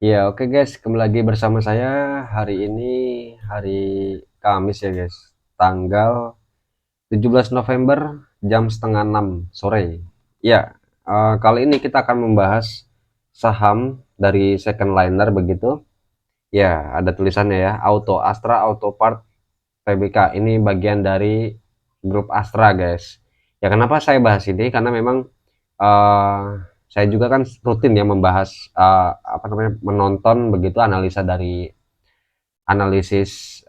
Ya, oke guys, kembali lagi bersama saya. Hari ini hari Kamis ya guys, tanggal 17 November jam setengah 6 sore. Ya, kali ini kita akan membahas saham dari second liner begitu. Ya, ada tulisannya ya, Auto Astra Auto Part Tbk. Ini bagian dari grup Astra guys. Ya, kenapa saya bahas ini? Karena memang eh, saya juga kan rutin ya membahas apa namanya, menonton begitu analisa dari analisis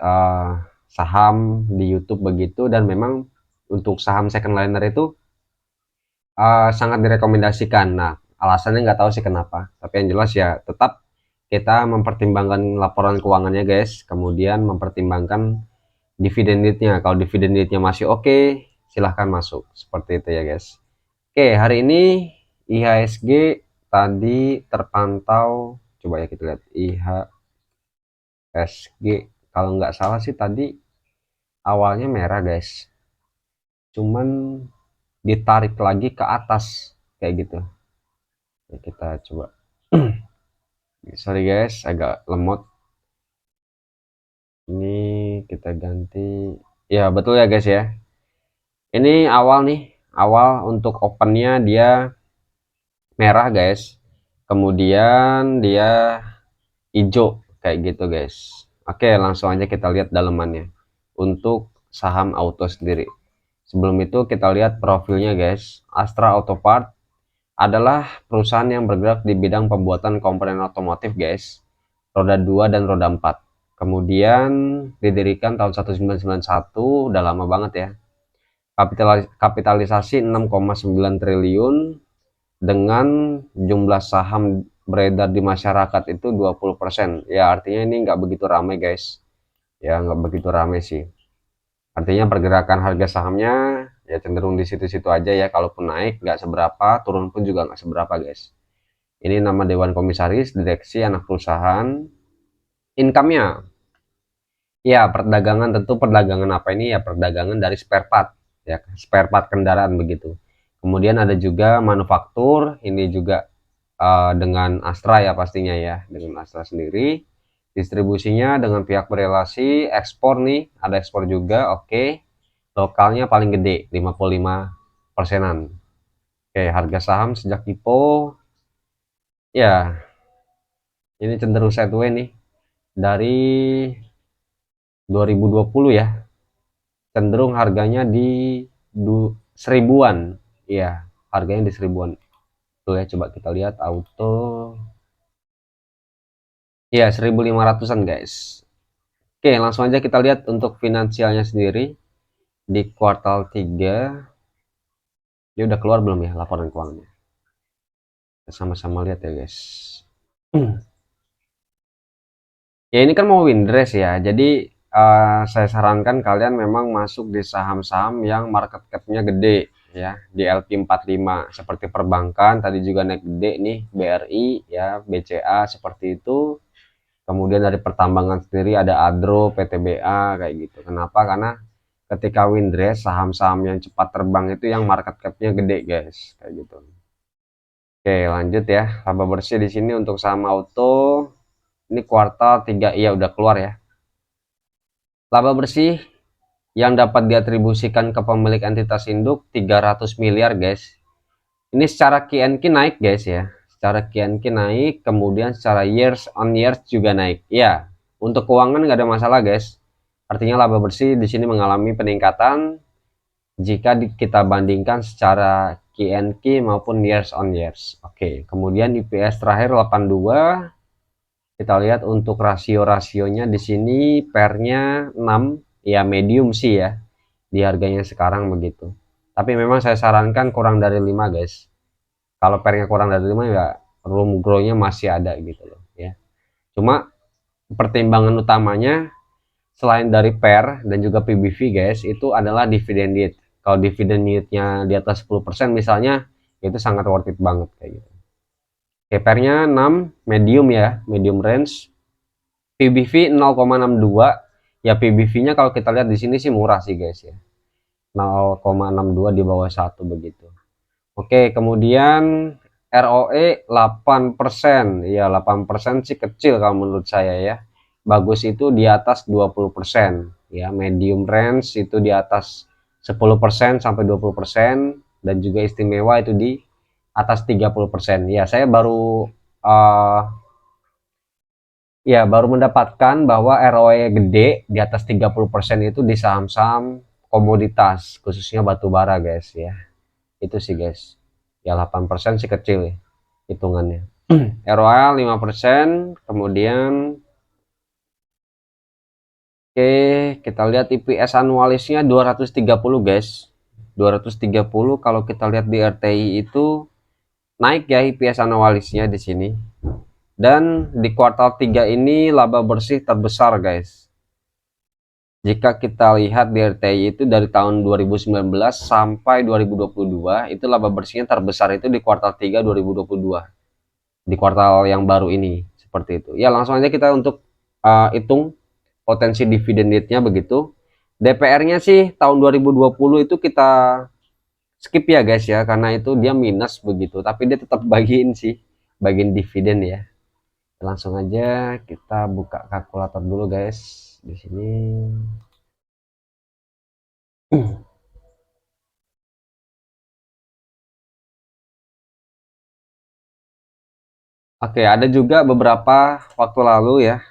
saham di YouTube begitu, dan memang untuk saham second liner itu sangat direkomendasikan. Nah, alasannya nggak tahu sih kenapa, tapi yang jelas ya tetap kita mempertimbangkan laporan keuangannya guys, kemudian mempertimbangkan dividen yieldnya. Kalau dividen yieldnya masih oke, silahkan masuk seperti itu ya guys. Oke, hari ini IHSG tadi terpantau, coba ya kita lihat IHSG, kalau nggak salah sih tadi awalnya merah guys, cuman ditarik lagi ke atas kayak gitu. Ya, kita coba. Sorry guys, agak lemot. Ini kita ganti. Ya betul ya guys ya. Ini awal nih, awal untuk opennya dia merah guys. Kemudian dia hijau kayak gitu guys. Oke, langsung aja kita lihat dalemannya untuk saham auto sendiri. Sebelum itu kita lihat profilnya guys. Astra Auto Part adalah perusahaan yang bergerak di bidang pembuatan komponen otomotif guys, roda 2 dan roda 4. Kemudian didirikan tahun 1991, udah lama banget ya. Kapitalisasi 6,9 triliun dengan jumlah saham beredar di masyarakat itu 20%. Ya artinya ini nggak begitu ramai guys. Ya nggak begitu ramai sih. Artinya pergerakan harga sahamnya ya cenderung di situ-situ aja ya. Kalaupun naik nggak seberapa, turun pun juga nggak seberapa guys. Ini nama Dewan Komisaris, direksi, anak perusahaan. Income-nya, ya perdagangan, tentu perdagangan apa ini ya, perdagangan dari spare part, ya spare part kendaraan begitu. Kemudian ada juga manufaktur, ini juga dengan Astra ya pastinya ya, dengan Astra sendiri. Distribusinya dengan pihak berelasi, ekspor nih, ada ekspor juga, oke. Lokalnya paling gede, 55 persenan. Oke, harga saham sejak IPO, ya ini cenderung sideways nih. Dari 2020 ya, cenderung harganya di seribuan. Iya, harganya di seribuan. Tuh ya, coba kita lihat auto. Iya, 1500-an guys. Oke, langsung aja kita lihat untuk finansialnya sendiri di kuartal 3. Dia udah keluar belum ya laporan keuangannya? Kita sama-sama lihat ya guys. Ya ini kan mau windress ya, jadi saya sarankan kalian memang masuk di saham-saham yang market cap-nya gede ya, di LQ45 seperti perbankan tadi juga naik gede nih, BRI ya, BCA seperti itu. Kemudian dari pertambangan sendiri ada Adro, PTBA kayak gitu. Kenapa? Karena ketika windress saham-saham yang cepat terbang itu yang market cap-nya gede guys, kayak gitu. Oke, lanjut ya. Laba bersih di sini untuk saham auto ini kuartal 3 iya udah keluar ya. Laba bersih yang dapat diatribusikan ke pemilik entitas induk 300 miliar guys. Ini secara QNQ naik guys ya. Secara QNQ naik, kemudian secara years on years juga naik. Ya, untuk keuangan nggak ada masalah guys. Artinya laba bersih di sini mengalami peningkatan jika kita bandingkan secara QNQ maupun years on years. Oke, kemudian IPS terakhir 82. Kita lihat untuk rasio-rasionya di sini pernya 6, ya medium sih ya di harganya sekarang begitu. Tapi memang saya sarankan kurang dari 5 guys. Kalau pernya kurang dari 5 ya room grow-nya masih ada gitu loh ya. Cuma pertimbangan utamanya selain dari per dan juga PBV guys, itu adalah dividend yield. Kalau dividend yield-nya di atas 10% misalnya, itu sangat worth it banget kayak gitu. Oke, pernya 6, medium ya, medium range. PBV 0,62, ya PBV-nya kalau kita lihat di sini sih murah sih guys ya, 0,62 di bawah 1 begitu. Oke, kemudian ROE 8%. Ya 8% sih kecil kalau menurut saya ya. Bagus itu di atas 20%. Ya, medium range itu di atas 10% sampai 20%, dan juga istimewa itu di atas 30%. Ya, saya baru uh, baru mendapatkan bahwa ROE gede di atas 30% itu di saham-saham komoditas, khususnya batu bara guys ya. Itu sih guys. Ya 8% sih kecil ya hitungannya. ROA 5%, kemudian oke, kita lihat IPS anualisnya 230 guys. 230 kalau kita lihat di RTI itu naik ya IPS anualisnya di sini. Dan di kuartal 3 ini laba bersih terbesar guys. Jika kita lihat di RTI itu dari tahun 2019 sampai 2022 itu laba bersihnya terbesar itu di kuartal 3 2022. Di kuartal yang baru ini seperti itu. Ya langsung aja kita untuk hitung potensi dividen yieldnya begitu. DPR-nya sih tahun 2020 itu kita skip ya guys ya, karena itu dia minus begitu, tapi dia tetap bagiin sih, bagiin dividen ya. Langsung aja kita buka kalkulator dulu guys di sini. Oke, ada juga beberapa waktu lalu ya,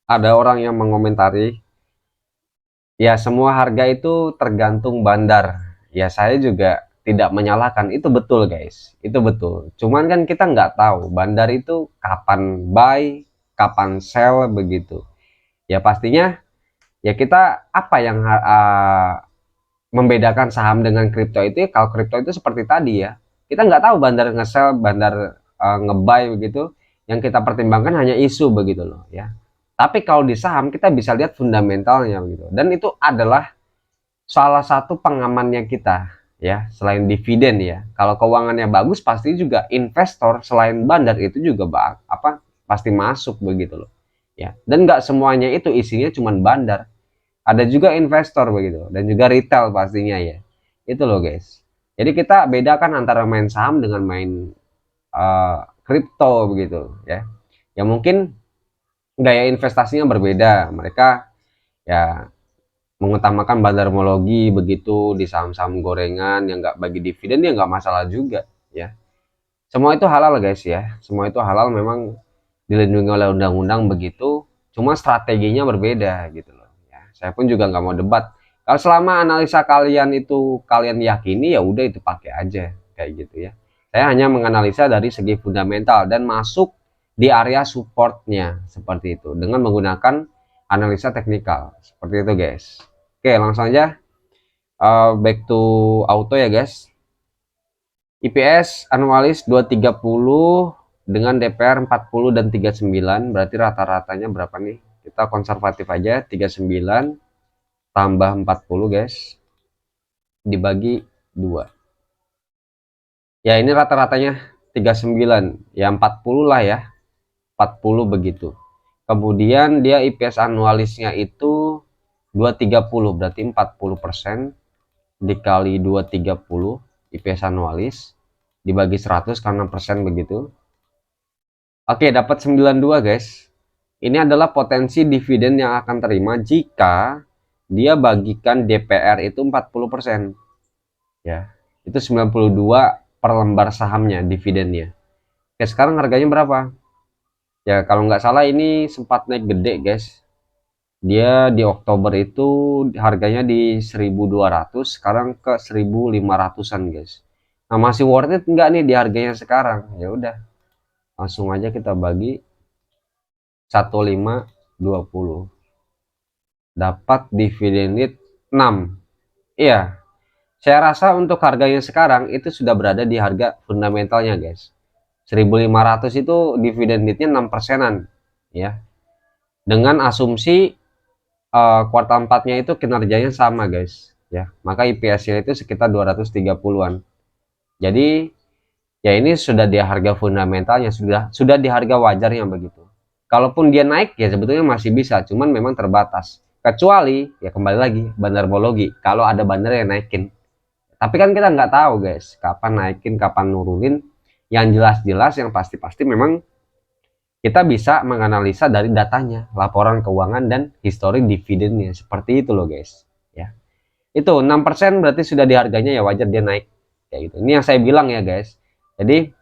ada orang yang mengomentari, ya semua harga itu tergantung bandar. Ya saya juga tidak menyalahkan, itu betul guys, itu betul. Cuman kan kita nggak tahu bandar itu kapan buy, kapan sell begitu. Ya pastinya ya kita apa yang membedakan saham dengan kripto itu ya, kalau kripto itu seperti tadi ya, kita nggak tahu bandar nge-sell, bandar nge-buy begitu. Yang kita pertimbangkan hanya isu begitu loh ya. Tapi kalau di saham kita bisa lihat fundamentalnya begitu, dan itu adalah salah satu pengamannya kita ya, selain dividen ya. Kalau keuangannya bagus pasti juga investor selain bandar itu juga pasti masuk begitu loh ya. Dan nggak semuanya itu isinya cuma bandar, ada juga investor begitu, dan juga retail pastinya ya. Itu loh guys. Jadi kita bedakan antara main saham dengan main kripto begitu ya. Ya mungkin gaya investasinya berbeda, mereka ya mengutamakan bandarmologi begitu di saham-saham gorengan yang nggak bagi dividen, ya nggak masalah juga ya. Semua itu halal guys ya, semua itu halal, memang dilindungi oleh undang-undang begitu, cuma strateginya berbeda gitu loh ya. Saya pun juga nggak mau debat, kalau selama analisa kalian itu kalian yakini ya udah itu pakai aja kayak gitu ya. Saya hanya menganalisa dari segi fundamental dan masuk di area supportnya seperti itu dengan menggunakan analisa teknikal seperti itu guys. Oke langsung aja back to auto ya guys. IPS anualis 230 dengan DPR 40 dan 39, berarti rata-ratanya berapa nih? Kita konservatif aja, 39 tambah 40 guys, dibagi 2. Ya ini rata-ratanya 39, ya 40 lah ya, 40 begitu. Kemudian dia IPS anualisnya itu 230, berarti 40% dikali 230 IPS anualis dibagi 100 karena persen begitu. Oke, dapat 92 guys. Ini adalah potensi dividen yang akan terima jika dia bagikan DPR itu 40%. Ya. Itu 92 per lembar sahamnya dividennya. Oke, sekarang harganya berapa? Ya, kalau nggak salah ini sempat naik gede guys. Dia di Oktober itu harganya di 1200, sekarang ke 1500-an guys. Nah, masih worth it nggak nih di harganya sekarang? Ya udah, langsung aja kita bagi 1520, dapat dividen yield 6. Iya, saya rasa untuk harganya sekarang itu sudah berada di harga fundamentalnya guys. 1500 itu dividen yieldnya 6 persenan ya, dengan asumsi kuartal 4-nya itu kinerjanya sama guys ya, maka IPS-nya itu sekitar 230-an. Jadi ya ini sudah di harga fundamentalnya, sudah di harga wajarnya begitu. Kalaupun dia naik ya sebetulnya masih bisa, cuman memang terbatas. Kecuali ya kembali lagi bandarmologi, kalau ada bandar yang naikin, Tapi kan kita nggak tahu guys, kapan naikin, kapan nurunin. Yang jelas-jelas, yang pasti-pasti memang kita bisa menganalisa dari datanya, laporan keuangan dan histori dividennya. Seperti itu loh guys. Ya, itu 6% berarti sudah di harganya, ya wajar dia naik kayak gitu. Ini yang saya bilang ya guys. Jadi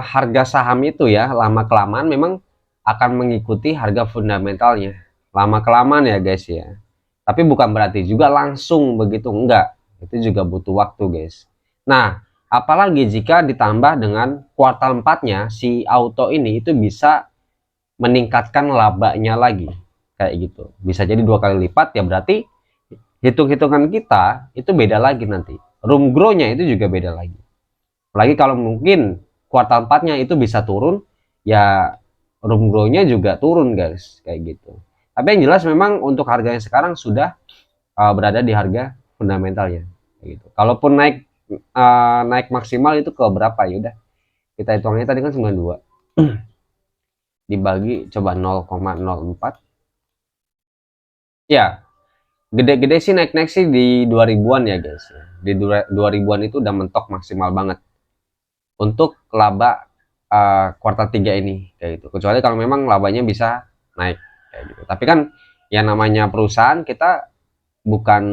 harga saham itu ya lama kelamaan memang akan mengikuti harga fundamentalnya. Lama kelamaan ya guys ya. Tapi bukan berarti juga langsung begitu, enggak. Itu juga butuh waktu guys. Nah, apalagi jika ditambah dengan kuartal 4-nya si auto ini itu bisa meningkatkan labanya lagi kayak gitu. Bisa jadi 2 kali lipat, ya berarti hitung-hitungan kita itu beda lagi nanti. Room grow-nya itu juga beda lagi. Apalagi kalau mungkin kuartal 4-nya itu bisa turun, ya room grow-nya juga turun guys kayak gitu. Tapi yang jelas memang untuk harganya sekarang sudah berada di harga fundamentalnya gitu. Kalaupun naik maksimal itu ke berapa, ya udah kita hitungnya tadi kan 92 dibagi coba 0,04, ya gede-gede sih naik-naik sih di 2000-an ya guys. Di 2000-an itu udah mentok maksimal banget untuk laba kuartal 3 ini kayak gitu. Kecuali kalau memang labanya bisa naik kayak gitu. Tapi kan yang namanya perusahaan, kita bukan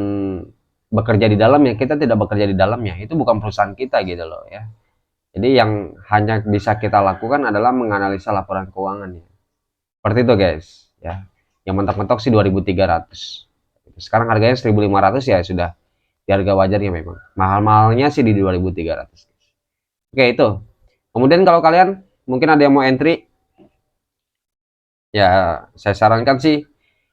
bekerja di dalamnya, kita tidak bekerja di dalamnya, itu bukan perusahaan kita gitu loh ya. Jadi yang hanya bisa kita lakukan adalah menganalisa laporan keuangan ya. Seperti itu guys ya. Yang mentok-mentok sih 2300. Sekarang harganya 1500, ya sudah di harga wajarnya memang. Mahal-mahalnya sih di 2300. Oke, itu. Kemudian kalau kalian mungkin ada yang mau entry, ya saya sarankan sih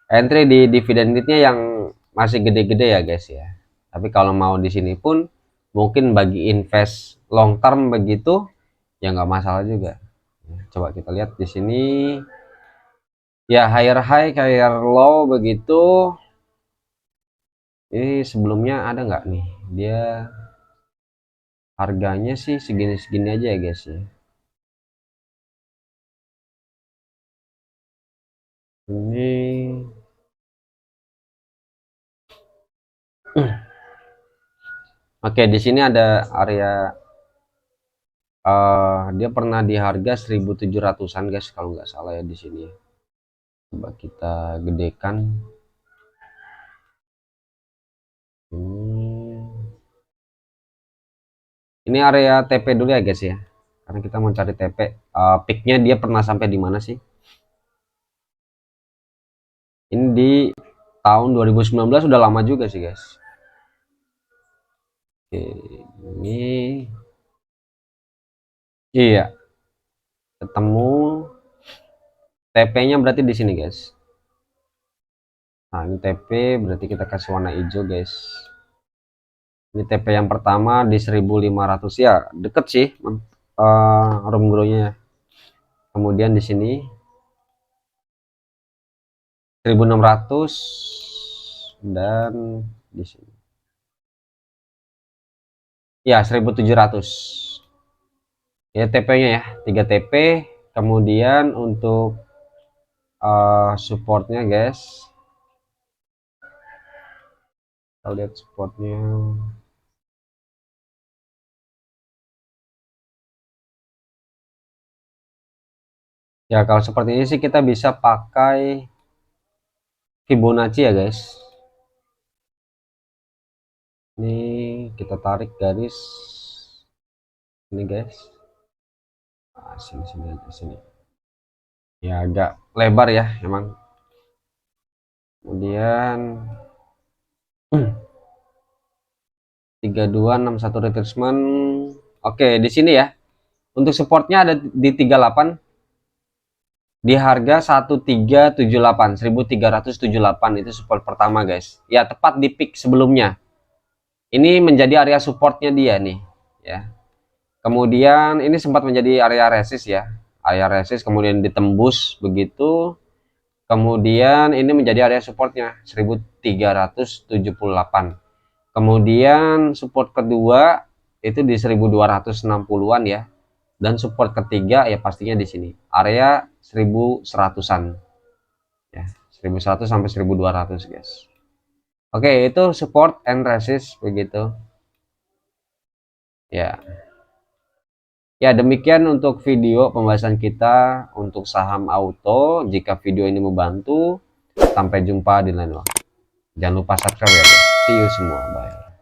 entry di dividen yieldnya yang masih gede-gede ya guys ya. Tapi kalau mau di sini pun mungkin bagi invest long term begitu ya nggak masalah juga. Coba kita lihat di sini ya, higher high, higher low begitu. Ini sebelumnya ada nggak nih? Dia harganya sih segini-segini aja ya guys ya. Ini oke, di sini ada area dia pernah di harga 1700-an guys kalau nggak salah ya di sini. Coba kita gedekan. Ini area TP dulu ya guys ya. Karena kita mau cari TP. Peaknya dia pernah sampai di mana sih? Ini di tahun 2019, udah lama juga sih guys. Oke, ini iya ketemu TP-nya berarti di sini guys. Nah ini TP berarti kita kasih warna hijau guys. Ini TP yang pertama di 1500 ya, deket sih room grow-nya. Kemudian di sini 1600 dan di sini ya 1700 ya TP-nya ya, 3 TP. Kemudian untuk supportnya guys, kita lihat supportnya. Ya kalau seperti ini sih kita bisa pakai Fibonacci ya guys. Ini kita tarik garis ini guys. Nah, sini aja sini. Ya agak lebar ya emang. Kemudian 3261 retracement. Oke, di sini ya. Untuk supportnya ada di 38 di harga 1378, 1378 itu support pertama guys. Ya tepat di peak sebelumnya. Ini menjadi area supportnya dia nih ya. Kemudian ini sempat menjadi area resist ya. Area resist kemudian ditembus begitu. Kemudian ini menjadi area supportnya 1378. Kemudian support kedua itu di 1260-an ya. Dan support ketiga ya pastinya di sini area 1100-an ya, 1100 sampai 1200 guys. Oke, itu support and resist begitu. Ya. Ya, demikian untuk video pembahasan kita untuk saham auto. Jika video ini membantu, sampai jumpa di lain waktu. Jangan lupa subscribe ya, guys. See you semua. Bye.